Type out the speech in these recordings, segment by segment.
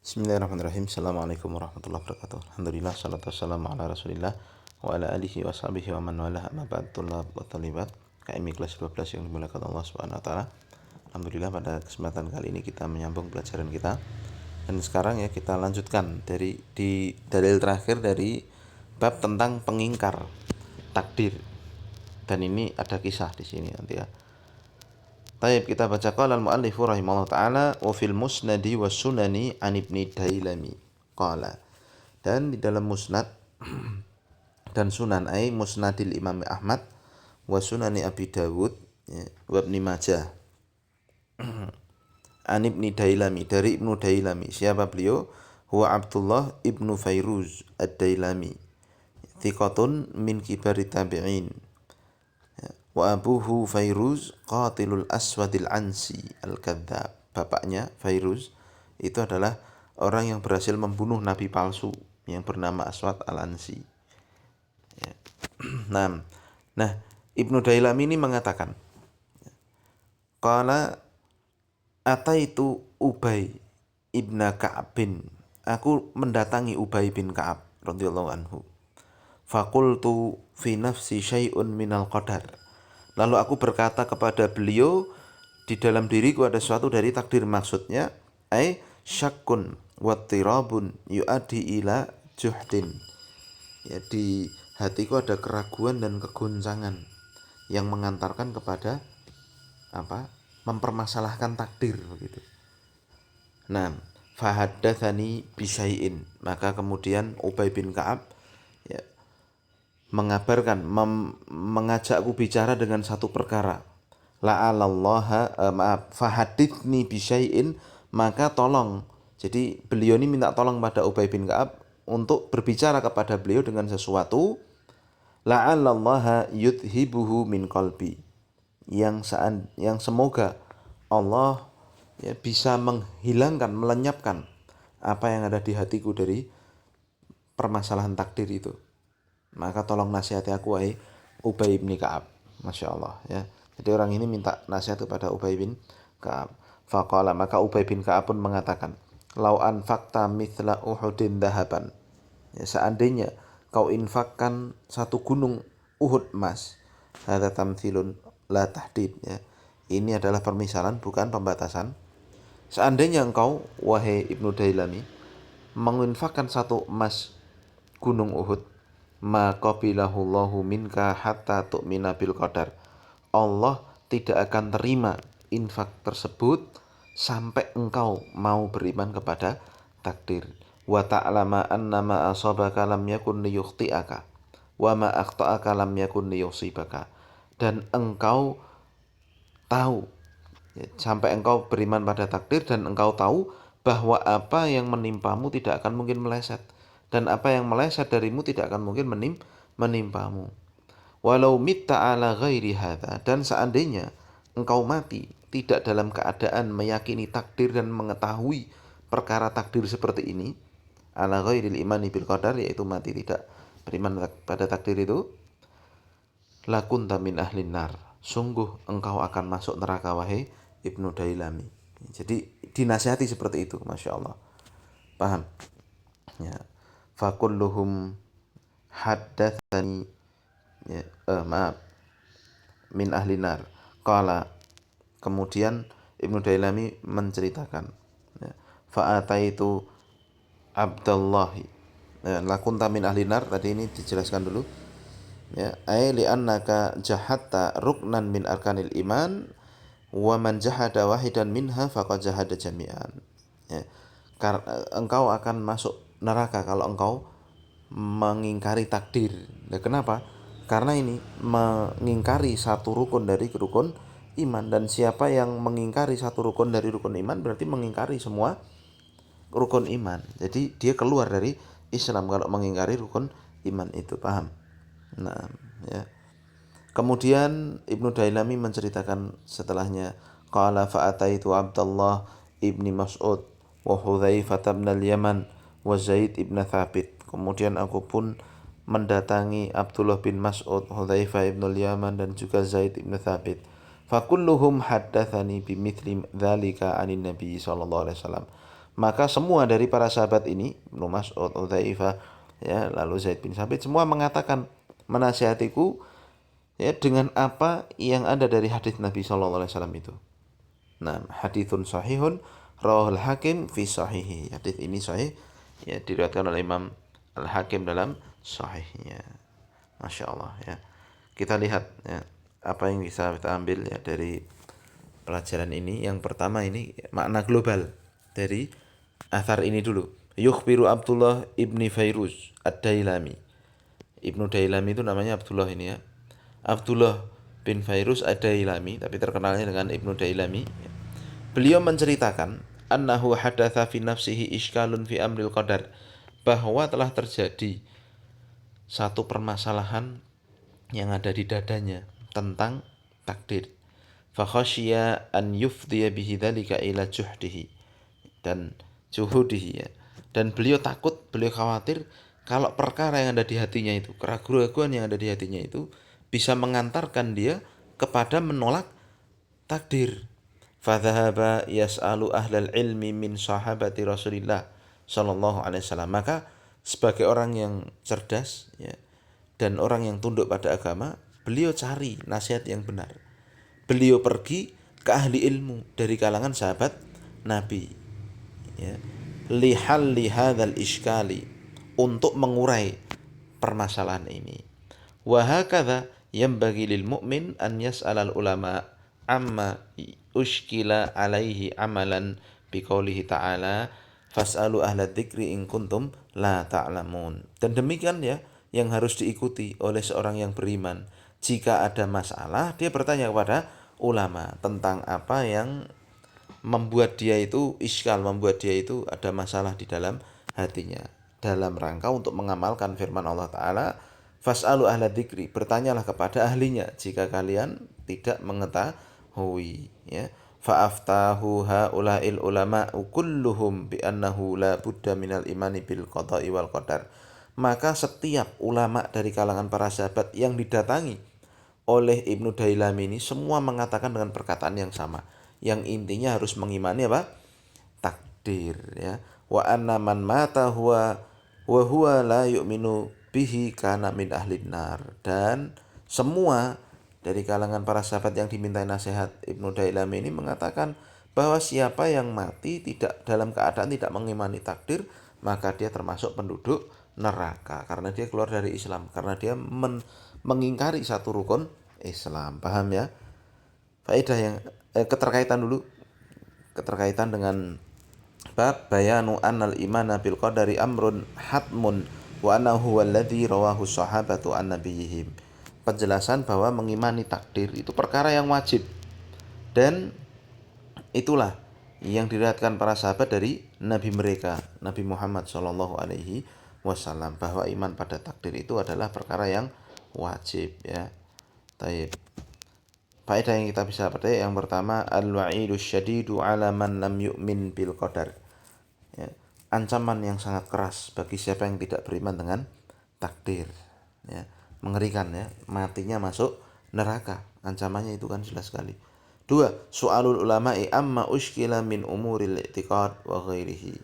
Bismillahirrahmanirrahim. Assalamualaikum warahmatullahi wabarakatuh. Alhamdulillah, salatu wassalamu ala rasulillah wa ala alihi wa sahbihi wa man walah, amma ba'd. Tullab wa talibat KMI kelas 12 yang dimuliakan Allah subhanahu wa ta'ala. Alhamdulillah, pada kesempatan kali ini kita menyambung pelajaran kita. Dan sekarang ya kita lanjutkan di dalil terakhir dari bab tentang pengingkar takdir. Dan ini ada kisah di sini nanti ya. Baik, kita baca qala al-mu'allifu rahimahullah ta'ala wa fil musnadi wa sunani an ibni dailami qala. Dan di dalam musnad dan sunan musnadil imam Ahmad wa sunani Abi Dawud ya, wa ibni Majah an ibni dailami, dari ibnu dailami. Siapa beliau? Huwa Abdullah ibnu Fairuz ad-Dailami, thiqatun min kibari tabi'in. Wa abuhu Fairuz qatilul aswadil ansi al-kadzab. Bapaknya Fairuz itu adalah orang yang berhasil membunuh nabi palsu yang bernama Aswad al-Ansi ya. Nah, Ibnu Dailami ini mengatakan, qala ataitu Ubay ibna Ka'ab bin, aku mendatangi Ubay bin Ka'ab radhiyallahu anhu. Faqultu fi nafsi syai'un minal qadar. Lalu aku berkata kepada beliau, di dalam diriku ada sesuatu dari takdir. Maksudnya syakkun wattirabun yu'addi ila juhdin. Ya, di hatiku ada keraguan dan kegoncangan yang mengantarkan kepada mempermasalahkan takdir begitu. Nah, fahaddatsani bisyai'in, maka kemudian Ubay bin Ka'ab ya mengabarkan, mengajakku bicara dengan satu perkara. Fahaditsni bisyai'in, maka tolong. Jadi beliau ini minta tolong pada Ubay bin Ka'ab untuk berbicara kepada beliau dengan sesuatu. La'allallaha yudhibuhu min qalbi, yang semoga Allah ya bisa menghilangkan, melenyapkan apa yang ada di hatiku dari permasalahan takdir itu. Maka tolong nasihati aku wahai Ubay bin Ka'ab. Masya Allah ya. Jadi orang ini minta nasihat kepada Ubay bin Ka'ab. Faqala, maka Ubay bin Ka'ab pun mengatakan, lau anfaqta mithla Uhudin dahaban, ya, seandainya kau infakkan satu gunung Uhud emas. Hadza tamthilun la tahdid ya. Ini adalah permisalan, bukan pembatasan. Seandainya engkau wahai Ibnu Dailami menginfakkan satu emas gunung Uhud, maka qabilahullahu minka hatta tu'mina bil qadar. Allah tidak akan terima infak tersebut sampai engkau mau beriman kepada takdir. Wa ta'lama annama asabaka lam yakun liyukhti'aka wa ma akhta'aka lam yakun liyusibaka. Dan engkau tahu ya, sampai engkau beriman pada takdir dan engkau tahu bahwa apa yang menimpamu tidak akan mungkin meleset, dan apa yang meleset darimu tidak akan mungkin menimpamu. Walau mitta ala ghairi hadza, dan seandainya engkau mati tidak dalam keadaan meyakini takdir dan mengetahui perkara takdir seperti ini, ala ghairil imani bil qadar, yaitu mati tidak beriman pada takdir itu, lakunta min ahlin nar, sungguh engkau akan masuk neraka wahai Ibnu Dailami. Jadi dinasihati seperti itu, Masya Allah. Paham? Ya. Fakulluhum haddatsani ya, min ahli nar. Qala, kemudian Ibnu Dailami menceritakan ya, fa'ataitu Abdullah ya, lakunta min ahli nar, tadi ini dijelaskan dulu ya, li'annaka jahatta ruknan min arkanil iman wa man jahada wahidan minha faqad jahada jami'an ya. Engkau akan masuk neraka kalau engkau mengingkari takdir. Nah, kenapa? Karena ini mengingkari satu rukun dari rukun iman, dan siapa yang mengingkari satu rukun dari rukun iman berarti mengingkari semua rukun iman. Jadi dia keluar dari Islam kalau mengingkari rukun iman itu. Paham? Nah, ya. Kemudian Ibnu Dailami menceritakan setelahnya, qala fa'ataitu Abdullah ibni Mas'ud wa Hudzaifah bin al-Yaman wa Zaid ibn Thabit. Kemudian aku pun mendatangi Abdullah bin Mas'ud, Hudzaifah ibn al-Yaman, dan juga Zaid ibn Thabit. Fakulluhum haddatsani bimithli dzalika anin Nabi sallallahu alaihi wasallam. Maka semua dari para sahabat ini, Ibnu Mas'ud, Udzaifah, ya, lalu Zaid bin Sabit, semua mengatakan menasihatiku ya dengan apa yang ada dari hadis Nabi sallallahu alaihi wasallam itu. Nah, haditsun sahihun rawahul Hakim fi sahihi. Hadis ini sahih ya, diriwayatkan oleh Imam Al-Hakim dalam sahihnya. Masya Allah ya. Kita lihat ya, apa yang bisa kita ambil ya dari pelajaran ini. Yang pertama ini makna global dari athar ini dulu. Yukhbiru Abdullah ibni Fairuz Ad-Dailami. Ibnu Dailami itu namanya Abdullah ini ya. Abdullah bin Fairuz Ad-Dailami, tapi terkenalnya dengan Ibnu Dailami. Beliau menceritakan annahu hadatsa fi nafsihi iskalun fi amril qadar, bahwa telah terjadi satu permasalahan yang ada di dadanya tentang takdir. Fa khasyiya an yufdiya bihi dzalika ila juhdihi dan juhudihi ya. Dan beliau takut, beliau khawatir kalau perkara yang ada di hatinya itu, keraguan-keraguan yang ada di hatinya itu bisa mengantarkan dia kepada menolak takdir. Fadhahaba yas'alu ahlal ilmi min sahabati Rasulillah sallallahu alaihi wasallam. Maka sebagai orang yang cerdas ya, dan orang yang tunduk pada agama, beliau cari nasihat yang benar. Beliau pergi ke ahli ilmu dari kalangan sahabat Nabi ya, lihalli hadzal iskali, untuk mengurai permasalahan ini. Wa hakadha yanbaghi lil mu'min an yas'alal ulama amma ushkila alaihi amalan biqaulihi ta'ala fas'alu ahla dzikri in kuntum la ta'lamun. Dan demikian ya yang harus diikuti oleh seorang yang beriman. Jika ada masalah, dia bertanya kepada ulama tentang apa yang membuat dia itu iskal, membuat dia itu ada masalah di dalam hatinya, dalam rangka untuk mengamalkan firman Allah Ta'ala, fas'alu ahla dzikri, bertanyalah kepada ahlinya jika kalian tidak mengetahui ya. Fa'aftahu haula'il ulama'u kulluhum bi annahu la budda minal imani bil qada'i wal qadar. Maka setiap ulama dari kalangan para sahabat yang didatangi oleh Ibnu Dailami ini semua mengatakan dengan perkataan yang sama, yang intinya harus mengimani apa? Takdir ya. Wa anna man mata huwa wa huwa la yu'minu bihi kana min ahlin nar. Dan semua dari kalangan para sahabat yang dimintai nasihat Ibnu Dailami ini mengatakan bahwa siapa yang mati tidak dalam keadaan tidak mengimani takdir, maka dia termasuk penduduk neraka karena dia keluar dari Islam, karena dia mengingkari satu rukun Islam. Paham ya? Faedah yang keterkaitan dulu, keterkaitan dengan bab bayanu annal imana bil qadari amrun hatmun wa annahu walladzi rawahu sahabatu an nabiyihim. Penjelasan bahwa mengimani takdir itu perkara yang wajib, dan itulah yang diriwayatkan para sahabat dari nabi mereka, Nabi Muhammad sallallahu alaihi wasallam, bahwa iman pada takdir itu adalah perkara yang wajib ya. Taib. Faedah yang kita bisa petik yang pertama, al-wa'idu syadidu ala man lam yu'min bil qadar. Ya, ancaman yang sangat keras bagi siapa yang tidak beriman dengan takdir. Ya, mengerikan ya, matinya masuk neraka. Ancamannya itu kan jelas sekali. 2. Su'alul ulama'i amma ushkila min umuril i'tiqad wa ghairihi.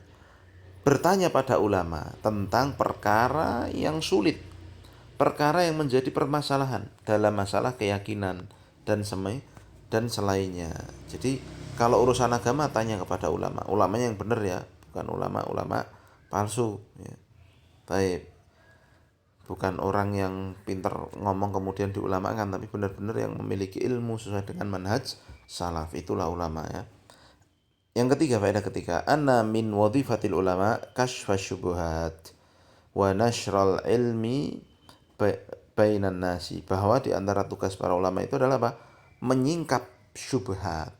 Bertanya pada ulama tentang perkara yang sulit, perkara yang menjadi permasalahan dalam masalah keyakinan dan selainnya. Jadi kalau urusan agama tanya kepada ulama, ulamanya yang benar ya, bukan ulama-ulama palsu ya. Baik. Bukan orang yang pintar ngomong kemudian diulamakan, tapi benar-benar yang memiliki ilmu sesuai dengan manhaj salaf, itulah ulama ya. Yang ketiga, faedah ketiga, anna min wadhifatil ulama kashfa syubuhat wa nashral ilmi bainan nasi, bahwa di antara tugas para ulama itu adalah apa? Menyingkap syubhat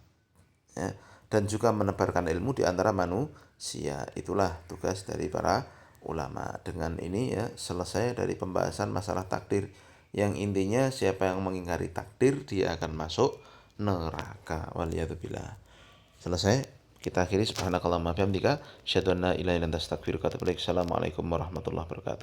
ya, dan juga menebarkan ilmu di antara manusia. Itulah tugas dari para ulama. Dengan ini ya selesai dari pembahasan masalah takdir, yang intinya siapa yang mengingkari takdir dia akan masuk neraka. Waliyadzubillah. Selesai. Kita akhiri subhanakallahumma bihamdika asyhadu an la ilaha illa anta astaghfiruka wa atubu ilaik. Assalamualaikum warahmatullahi wabarakatuh.